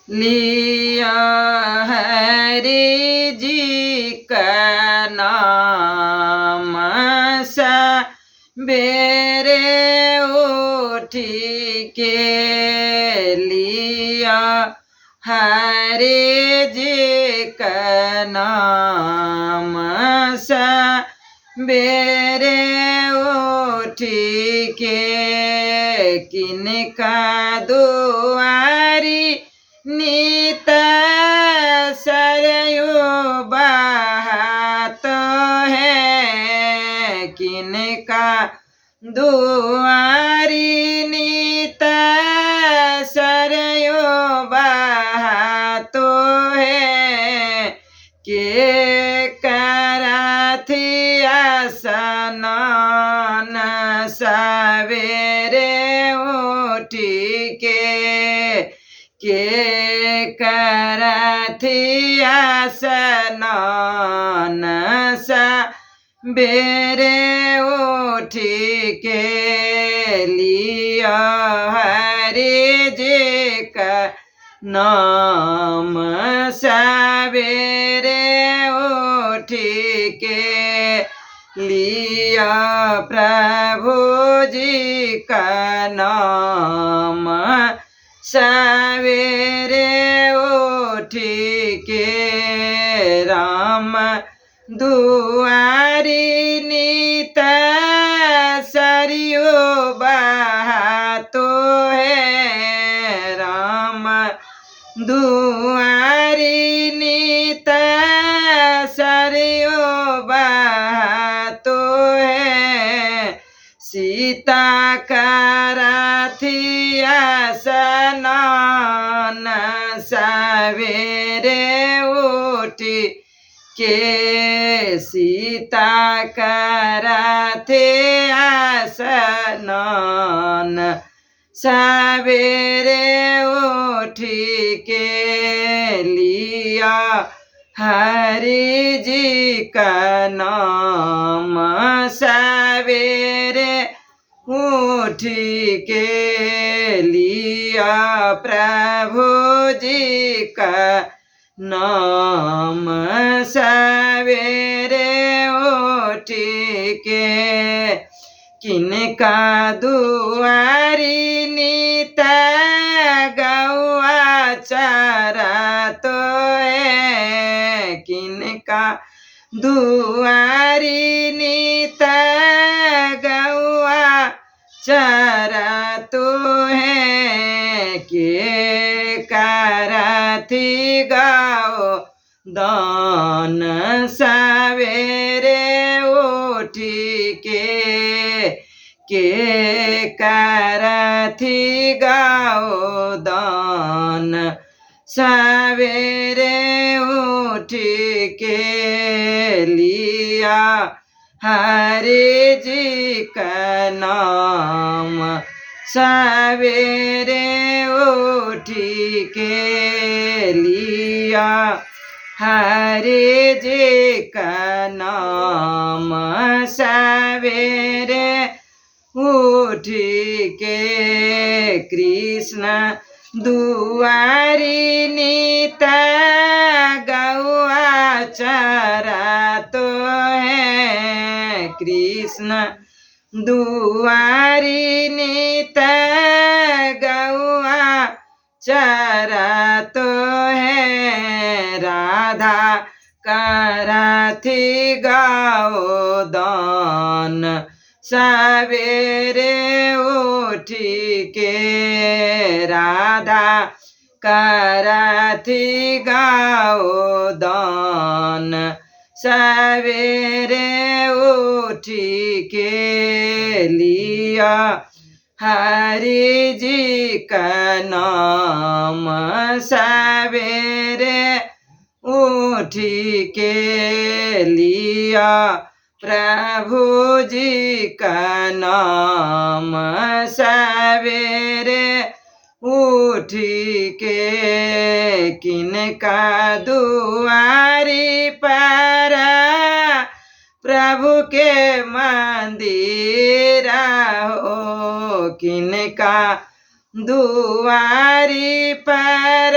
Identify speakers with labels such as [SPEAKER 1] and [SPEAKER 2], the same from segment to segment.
[SPEAKER 1] लिया हरि जी का नाम सबेरे उठी के लिया हरि जी का नाम सबेरे उठी के किनका दुआरी नित सरयू बहात है किनका दुआरी नित सरयू बहात है के कराथिया स्नान सवेरे उठी के करथिया स्नान सबेरे उठी के लिया हरि जी का नाम सवेरे उठी के लिया प्रभु जी का नाम सवेरे उठी के राम दुआरी नित सरयू बहातो है राम दुआरी नित सरयू बहातो है सीता कराथिया स्नान सवेरे उठी के सीता कराथिया स्नान सवेरे उठी के लिया हरि जी का नाम सवेरे उठी के लिया प्रभु जी का नाम सवेरे उठी के किनका दुआरी नित गौआ चरा तो है किनका दुआरी नित गौआ चरा तो है के कराथी गाओ दान सवेरे उठी के कराथी गाओ दान सवेरे उठी के लिया हरि जी का नाम सवेरे उठी के लिया हरि जी का नाम सवेरे उठी के कृष्ण दुआरी नित गौआ चरा तो है कृष्ण दुआरी नित गौआ चरा तो है राधा कराथी गाओ दान सवेरे उठी के राधा कराथी गाओ दान सवेरे उठी के लिया हरि जी का नाम सवेरे उठी के लिया प्रभु जी का नाम सवेरे उठी के किनका दुआरी पर प्रभु के मंदिर हो किनका दुआरी पर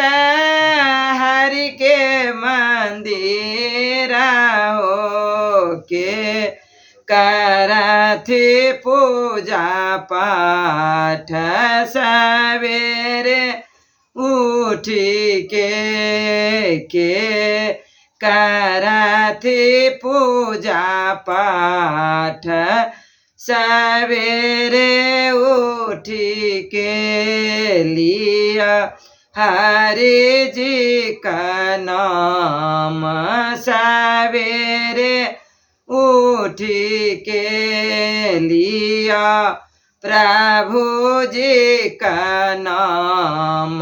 [SPEAKER 1] करथि पूजा पाठ सवेरे उठी के करथि पूजा पाठ सवेरे उठी के लिया हरि जी का नाम सवेरे उठी के लिया प्रभु जी का नाम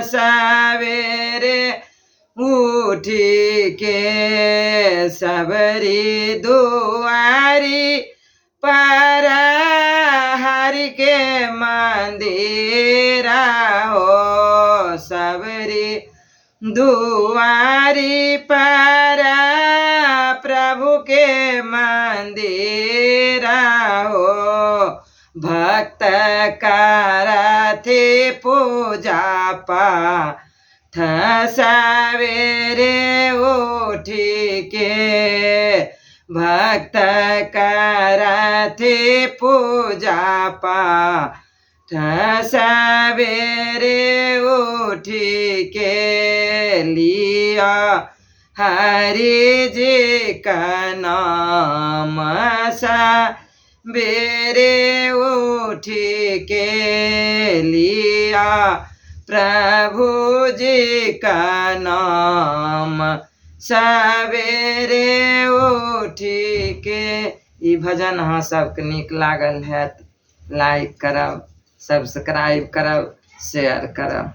[SPEAKER 1] सवेरे उठी के सबरी दुआरी पर हरि के मंदिर हो सबरी दुआरी पर प्रभु के मंदिर हो भक्त करथि पूजा पाठ सवेरे उठी के भक्त करथि पूजा पाठ सवेरे उठी के लिया हरि जी का नाम सवेरे उठी के लिया प्रभु जी का नाम सवेरे उठी के। ई भजन अहाँ सबके नीक लागल हैत लाइक करब, सब्सक्राइब करब, शेयर करब।